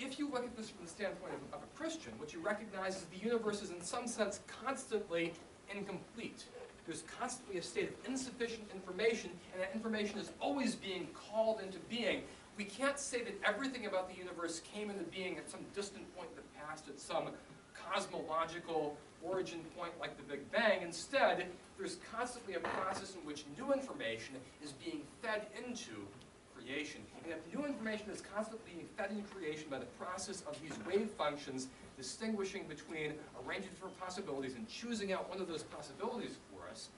if you look at this from the standpoint of a Christian, what you recognize is the universe is in some sense constantly incomplete. There's constantly a state of insufficient information, and that information is always being called into being. We can't say that everything about the universe came into being at some distant point in the past, at some cosmological origin point like the Big Bang. Instead, there's constantly a process in which new information is being fed into creation. And if new information is constantly being fed into creation by the process of these wave functions distinguishing between a range of different possibilities and choosing out one of those possibilities for us,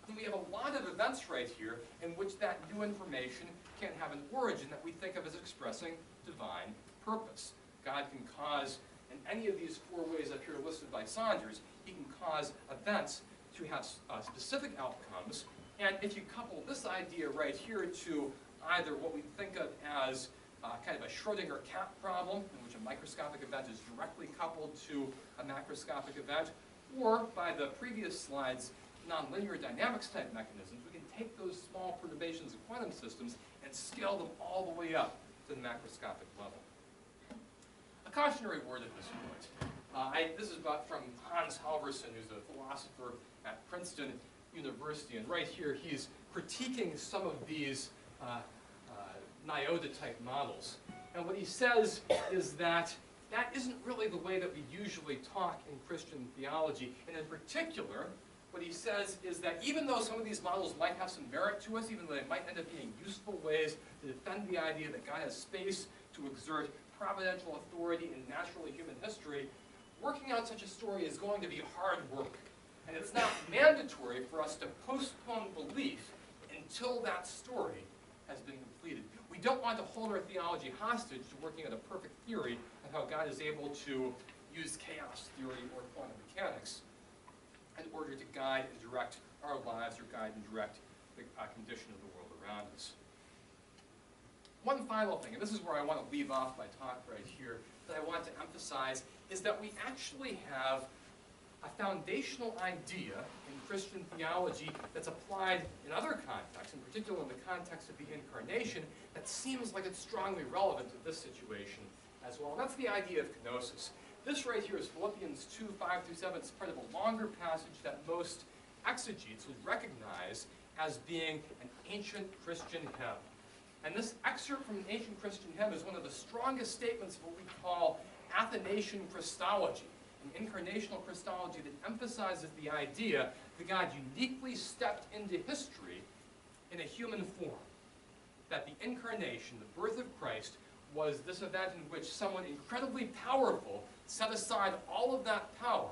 then we have a lot of events right here in which that new information can have an origin that we think of as expressing divine purpose. God can cause, in any of these four ways up here listed by Saunders, he can cause events to have specific outcomes. And if you couple this idea right here to either what we think of as kind of a Schrodinger cat problem, in which a microscopic event is directly coupled to a macroscopic event, or by the previous slides, nonlinear dynamics type mechanisms, we can take those small perturbations of quantum systems and scale them all the way up to the macroscopic level. A cautionary word at this point. This is from Hans Halvorsen, who's a philosopher at Princeton University, and right here he's critiquing some of these Nyota-type models. And what he says is that that isn't really the way that we usually talk in Christian theology. And in particular, what he says is that even though some of these models might have some merit to us, even though they might end up being useful ways to defend the idea that God has space to exert providential authority in naturally human history, working out such a story is going to be hard work. And it's not mandatory for us to postpone belief until that story has been completed. We don't want to hold our theology hostage to working out a perfect theory of how God is able to use chaos theory or quantum mechanics in order to guide and direct our lives or guide and direct the condition of the world around us. One final thing, and this is where I want to leave off my talk right here, that I want to emphasize, is that we actually have a foundational idea in Christian theology that's applied in other contexts, in particular in the context of the incarnation, that seems like it's strongly relevant to this situation as well. And that's the idea of kenosis. This right here is Philippians 2, 5-7. It's part of a longer passage that most exegetes would recognize as being an ancient Christian hymn. And this excerpt from an ancient Christian hymn is one of the strongest statements of what we call Athanasian Christology, an incarnational Christology that emphasizes the idea that God uniquely stepped into history in a human form. That the incarnation, the birth of Christ, was this event in which someone incredibly powerful set aside all of that power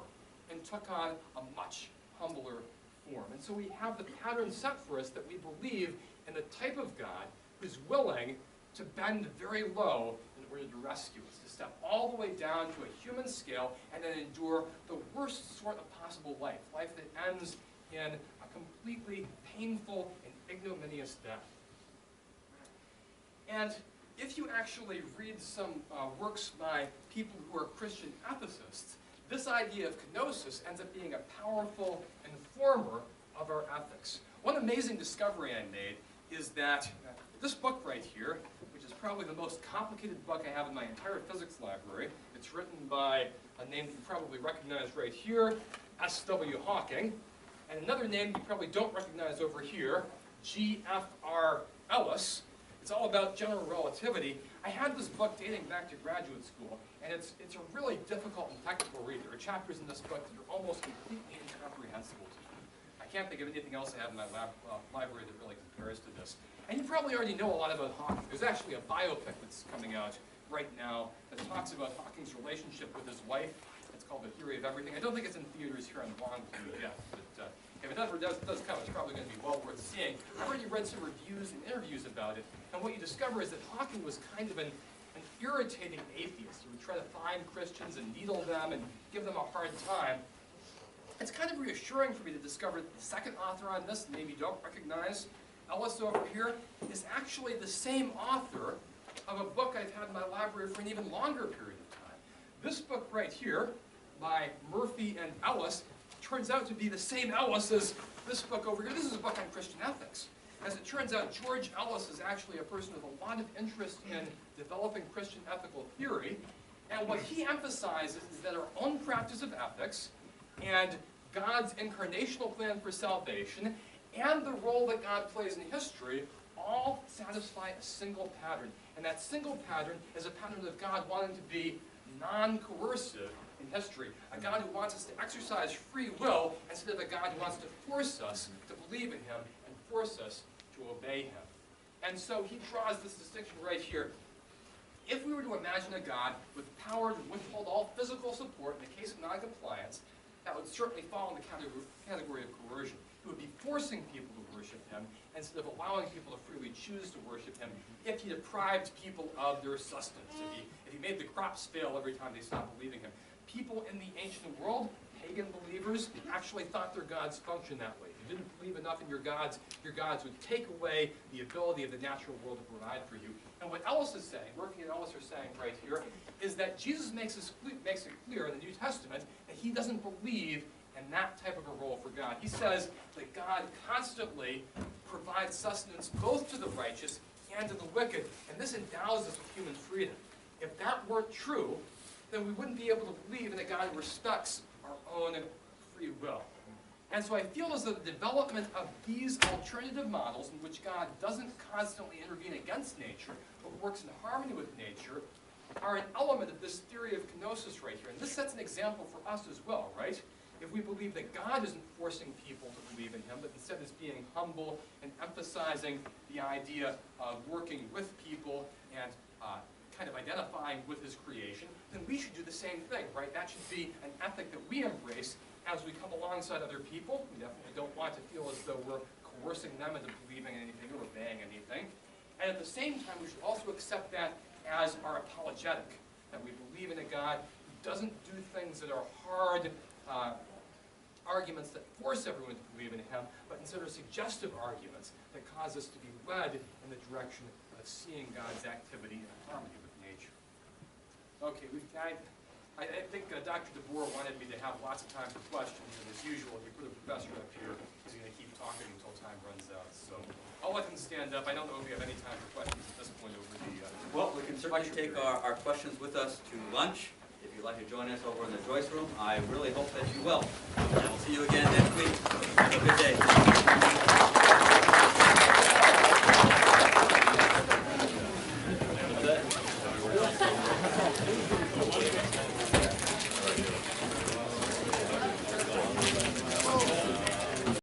and took on a much humbler form. And so we have the pattern set for us that we believe in the type of God who's willing to bend very low in order to rescue us, to step all the way down to a human scale and then endure the worst sort of possible life, life that ends in a completely painful and ignominious death. And if you actually read some works by people who are Christian ethicists, this idea of kenosis ends up being a powerful informer of our ethics. One amazing discovery I made is that this book right here, which is probably the most complicated book I have in my entire physics library, it's written by a name that you probably recognize right here, S.W. Hawking, and another name you probably don't recognize over here, G.F.R. Ellis. It's all about general relativity. I had this book dating back to graduate school, and it's a really difficult and technical read. There are chapters in this book that are almost completely incomprehensible to me. I can't think of anything else I have in my library that really compares to this. And you probably already know a lot about Hawking. There's actually a biopic that's coming out right now that talks about Hawking's relationship with his wife. It's called The Theory of Everything. I don't think it's in theaters here in Longview yet, but if it ever does come, it's probably going to be well worth seeing. I've already read some reviews and interviews about it, and what you discover is that Hawking was kind of an irritating atheist. He would try to find Christians and needle them and give them a hard time. It's kind of reassuring for me to discover that the second author on this, the name you don't recognize, Ellis over here, is actually the same author of a book I've had in my library for an even longer period of time. This book right here, by Murphy and Ellis, turns out to be the same Ellis as this book over here. This is a book on Christian ethics. As it turns out, George Ellis is actually a person with a lot of interest in developing Christian ethical theory, And what he emphasizes is that our own practice of ethics and God's incarnational plan for salvation and the role that God plays in history all satisfy a single pattern. And that single pattern is a pattern of God wanting to be non-coercive in history. A God who wants us to exercise free will instead of a God who wants to force us to believe in him and force us to obey him. And so he draws this distinction right here. If we were to imagine a God with power to withhold all physical support in the case of noncompliance, that would certainly fall in the category of coercion. He would be forcing people to worship him instead of allowing people to freely choose to worship him if he deprived people of their sustenance, if he made the crops fail every time they stopped believing him. People in the ancient world, pagan believers, actually thought their gods functioned that way. If you didn't believe enough in your gods would take away the ability of the natural world to provide for you. And what Ellis is saying, Murphy and Ellis are saying right here, is that Jesus makes it clear in the New Testament that he doesn't believe in that type of a role for God. He says that God constantly provides sustenance both to the righteous and to the wicked, and this endows us with human freedom. If that weren't true, then we wouldn't be able to believe in a God who respects our own free will. And so I feel as though the development of these alternative models in which God doesn't constantly intervene against nature, but works in harmony with nature, are an element of this theory of kenosis right here. And this sets an example for us as well, right? If we believe that God isn't forcing people to believe in him, but instead is being humble and emphasizing the idea of working with people and kind of identifying with his creation, then we should do the same thing, right? That should be an ethic that we embrace as we come alongside other people. We definitely don't want to feel as though we're coercing them into believing anything or obeying anything. And at the same time, we should also accept that as our apologetic, that we believe in a God who doesn't do things that are hard arguments that force everyone to believe in him, but instead are suggestive arguments that cause us to be led in the direction of seeing God's activity in harmony with nature. Okay, I think Dr. DeBoer wanted me to have lots of time for questions, and as usual, if you put a professor up here, he's going to keep talking until time runs out. So I'll let him stand up. I don't know if we have any time for questions at this point over the well, we can certainly take our questions with us to lunch. If you'd like to join us over in the Joyce Room, I really hope that you will. And we'll see you again next week. Have a good day.